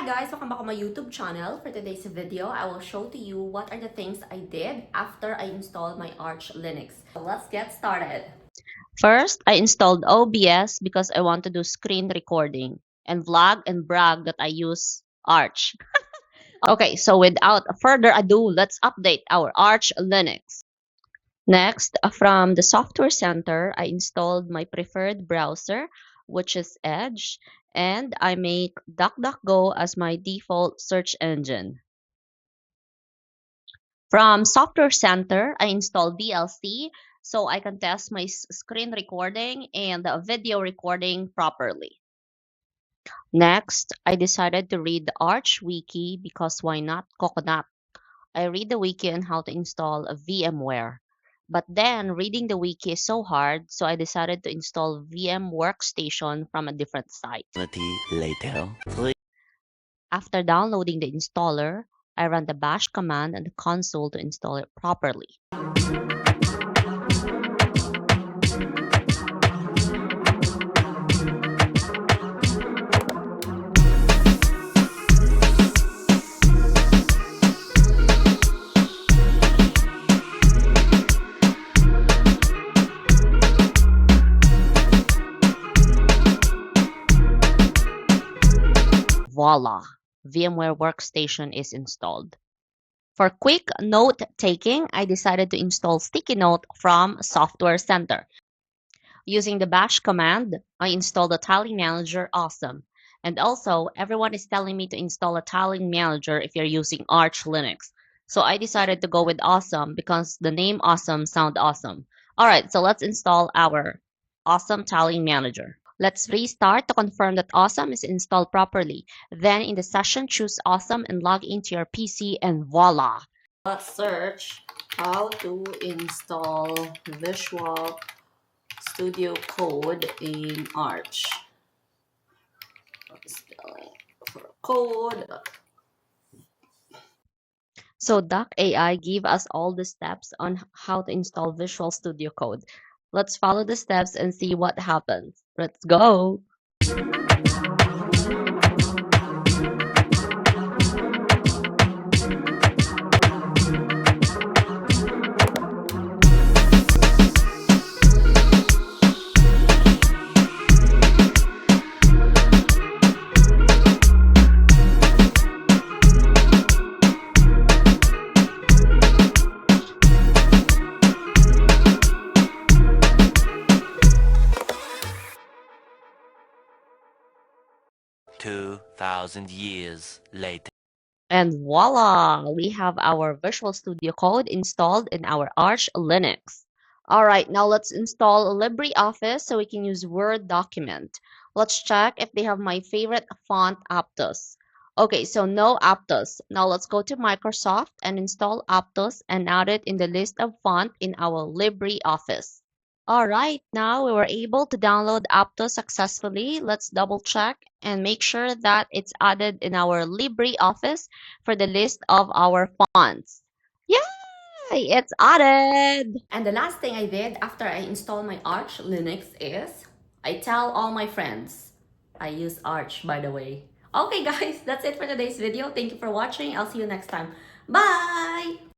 Hi guys, welcome back to my YouTube channel. For today's video, I will show to you what are the things I did after I installed my ArchLinux. So let's get started. First, I installed OBS because I want to do screen recording and vlog and brag that I use Arch. Okay, so without further ado, let's update our ArchLinux. Next, from the Software Center, I installed my preferred browser, which is Edge, and I make DuckDuckGo as my default search engine. From Software Center, I installed VLC so I can test my screen recording and video recording properly. Next, I decided to read the Arch Wiki because why not Coconut? I read the wiki on how to install a VMware. But then reading the wiki is so hard, so I decided to install VM Workstation from a different site. Later. After downloading the installer, I ran the bash command on the console to install it properly. Voila! VMware Workstation is installed. For quick note-taking, I decided to install Sticky Note from Software Center. Using the bash command, I installed a tiling manager. Awesome. And also, everyone is telling me to install a tiling manager if you're using Arch Linux. So I decided to go with awesome because the name awesome sounds awesome. Alright, so let's install our awesome tiling manager. Let's restart to confirm that Awesome is installed properly. Then in the session, choose Awesome and log into your PC and voila! Let's search how to install Visual Studio Code in Arch. Spelling for code. So Duck AI gave us all the steps on how to install Visual Studio Code. Let's follow the steps and see what happens. Let's go! $2,000 later. And voila! We have our Visual Studio Code installed in our Arch Linux. Alright, now let's install LibreOffice so we can use Word document. Let's check if they have my favorite font Aptos. Okay, so no Aptos. Now let's go to Microsoft and install Aptos and add it in the list of font in our LibreOffice. Alright, now we were able to download Aptos successfully. Let's double check and make sure that it's added in our LibreOffice for the list of our fonts. Yay! It's added! And the last thing I did after I installed my Arch Linux is I tell all my friends. I use Arch, by the way. Okay guys, that's it for today's video. Thank you for watching. I'll see you next time. Bye!